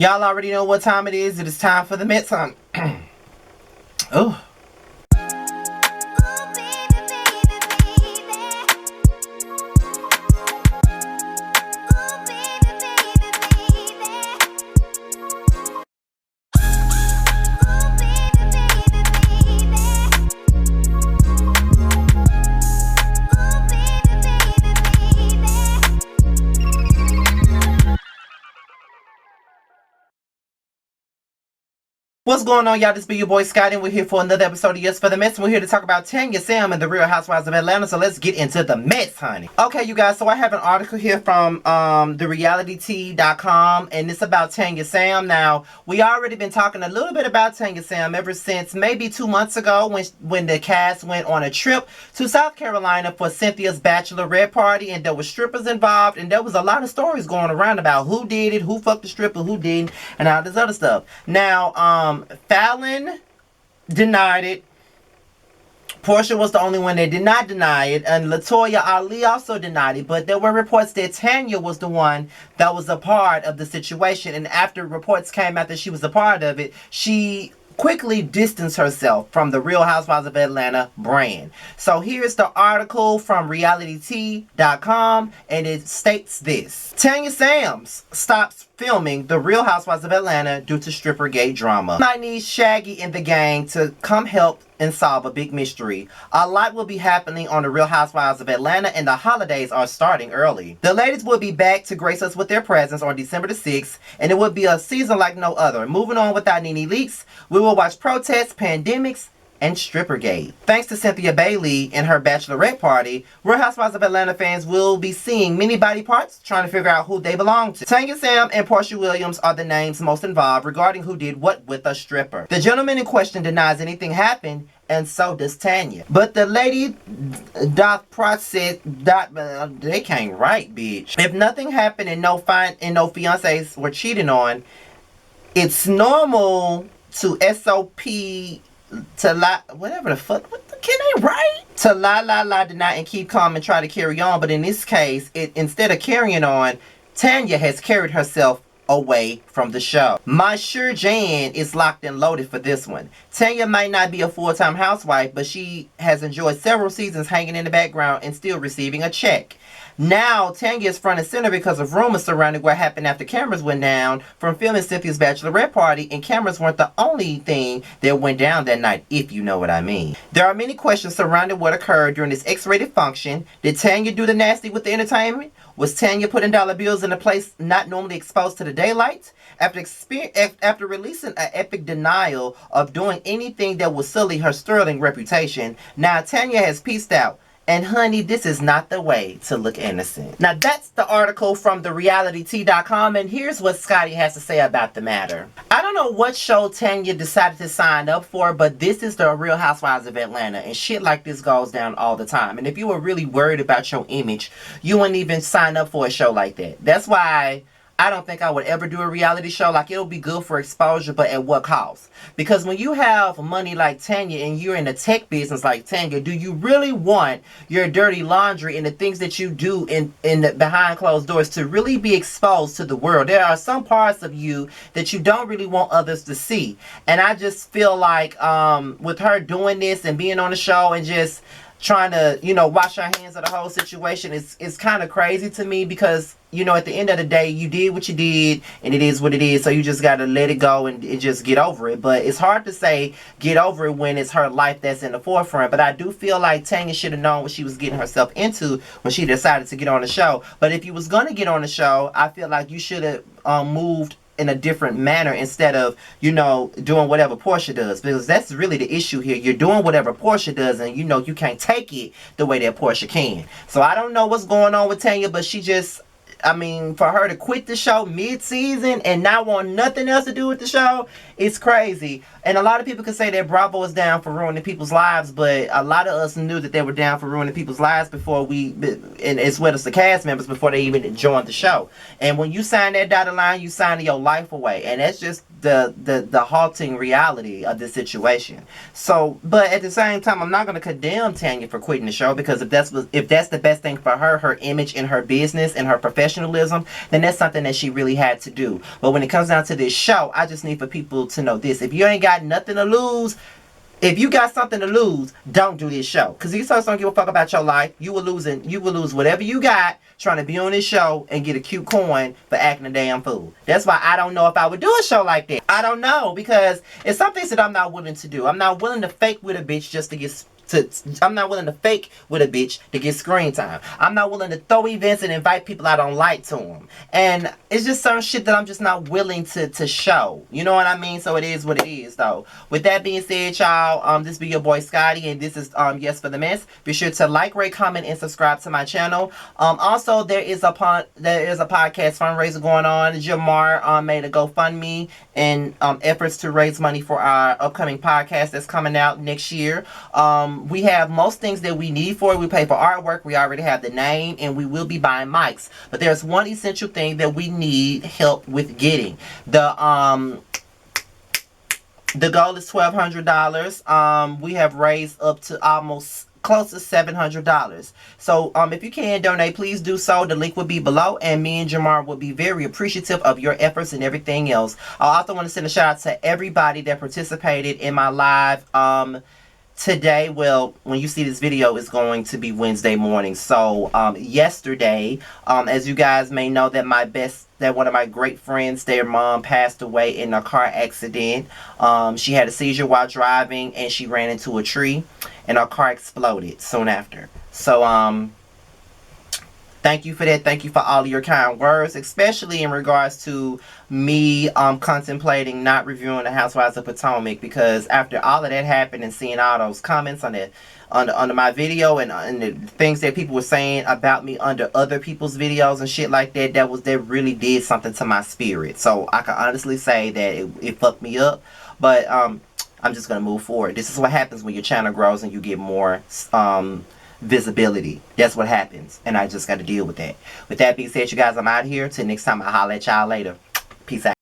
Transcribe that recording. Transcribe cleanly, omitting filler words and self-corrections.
Y'all already know what time it is. It is time for the Mets hunt. Oh. What's going on, y'all? This be your boy Scott, and we're here for another episode of Yassss for the Mets. We're here to talk about Tanya Sam and the Real Housewives of Atlanta. So let's get into the Mets, honey. Okay, you guys. So I have an article here from therealityt.com, and it's about Tanya Sam. Now, we already been talking a little bit about Tanya Sam ever since maybe 2 months ago when the cast went on a trip to South Carolina for Cynthia's bachelorette party, and there were strippers involved, and there was a lot of stories going around about who did it, who fucked the stripper, who didn't, and all this other stuff. Now, Fallon denied it. Portia was the only one that did not deny it, and Latoya Ali also denied it. But there were reports that Tanya was the one that was a part of the situation, and after reports came out that she was a part of it, she quickly distanced herself from the Real Housewives of Atlanta brand. So here's the article from realityt.com, and it states this: Tanya Sam stops filming the Real Housewives of Atlanta due to stripper gate drama. I need Shaggy and the gang to come help and solve a big mystery. A lot will be happening on the Real Housewives of Atlanta, and the holidays are starting early. The ladies will be back to grace us with their presence on December the 6th, and it will be a season like no other. Moving on without any leaks, we will watch protests, pandemics, and Strippergate. Thanks to Cynthia Bailey and her bachelorette party, Real Housewives of Atlanta fans will be seeing many body parts trying to figure out who they belong to. Tanya Sam and Portia Williams are the names most involved regarding who did what with a stripper. The gentleman in question denies anything happened, and so does Tanya. But the lady they can't write, bitch. If nothing happened and no fiancés were cheating on, it's normal to SOP to lie, whatever the fuck, can they write? To lie, deny, and keep calm and try to carry on. But in this case, instead of carrying on, Tanya has carried herself away from the show. My sure Jan is locked and loaded for this one. Tanya might not be a full-time housewife, but she has enjoyed several seasons hanging in the background and still receiving a check. Now, Tanya is front and center because of rumors surrounding what happened after cameras went down from filming Cynthia's bachelorette party, and cameras weren't the only thing that went down that night, if you know what I mean. There are many questions surrounding what occurred during this X-rated function. Did Tanya do the nasty with the entertainment? Was Tanya putting dollar bills in a place not normally exposed to the daylight? After releasing an epic denial of doing anything that would sully her sterling reputation, now Tanya has pieced out. And honey, this is not the way to look innocent. Now that's the article from therealityt.com, and here's what Scotty has to say about the matter. I don't know what show Tanya decided to sign up for, but this is the Real Housewives of Atlanta, and shit like this goes down all the time. And if you were really worried about your image, you wouldn't even sign up for a show like that. That's why I don't think I would ever do a reality show. Like, it'll be good for exposure, but at what cost? Because when you have money like Tanya and you're in the tech business like Tanya, do you really want your dirty laundry and the things that you do in the behind closed doors to really be exposed to the world? There are some parts of you that you don't really want others to see. And I just feel like with her doing this and being on the show and just trying to, wash her hands of the whole situation, it's kind of crazy to me because, at the end of the day, you did what you did, and it is what it is, so you just got to let it go and just get over it. But it's hard to say get over it when it's her life that's in the forefront. But I do feel like Tanya should have known what she was getting herself into when she decided to get on the show. But if you was going to get on the show, I feel like you should have moved in a different manner instead of, doing whatever Portia does, because that's really the issue here. You're doing whatever Portia does, and you can't take it the way that Portia can. So I don't know what's going on with Tanya, but she just, for her to quit the show mid-season and not want nothing else to do with the show, it's crazy. And a lot of people can say that Bravo is down for ruining people's lives, but a lot of us knew that they were down for ruining people's lives before and as well as the cast members, before they even joined the show. And when you sign that dotted line, you sign your life away. And that's just the halting reality of this situation. So, but at the same time, I'm not going to condemn Tanya for quitting the show, because if that's the best thing for her image and her business and her professional professionalism, then that's something that she really had to do. But when it comes down to this show, I just need for people to know this. If you ain't got nothing to lose, if you got something to lose, don't do this show. Because these folks don't give a fuck about your life. You will lose whatever you got trying to be on this show and get a cute coin for acting a damn fool. That's why I don't know if I would do a show like that. I don't know, because it's some things that I'm not willing to do. I'm not willing to fake with a bitch just to get I'm not willing to fake with a bitch to get screen time. I'm not willing to throw events and invite people I don't like to them. And it's just certain shit that I'm just not willing to show. You know what I mean? So it is what it is, though. With that being said, y'all, this be your boy Scotty, and this is Yes for the Mess. Be sure to like, rate, comment, and subscribe to my channel. Also, there is a podcast fundraiser going on. Jamar made a GoFundMe in efforts to raise money for our upcoming podcast that's coming out next year. We have most things that we need for it. We pay for artwork. We already have the name, and we will be buying mics. But there's one essential thing that we need help with getting. The goal is $1,200. We have raised up to almost close to $700. So if you can donate, please do so. The link will be below, and me and Jamar will be very appreciative of your efforts and everything else. I also want to send a shout out to everybody that participated in my live today. Well, when you see this video, it's going to be Wednesday morning. So yesterday, as you guys may know, that one of my great friends, their mom passed away in a car accident. She had a seizure while driving, and she ran into a tree, and her car exploded soon after. So thank you for that. Thank you for all of your kind words, especially in regards to me contemplating not reviewing the Housewives of Potomac, because after all of that happened and seeing all those comments on it under my video and the things that people were saying about me under other people's videos and shit like that, that really did something to my spirit. So I can honestly say that it fucked me up. But I'm just gonna move forward. This is what happens when your channel grows and you get more visibility. That's what happens, and I just got to deal with that. With that being said, you guys, I'm out here. Till next time, I'll holler at y'all later. Peace out.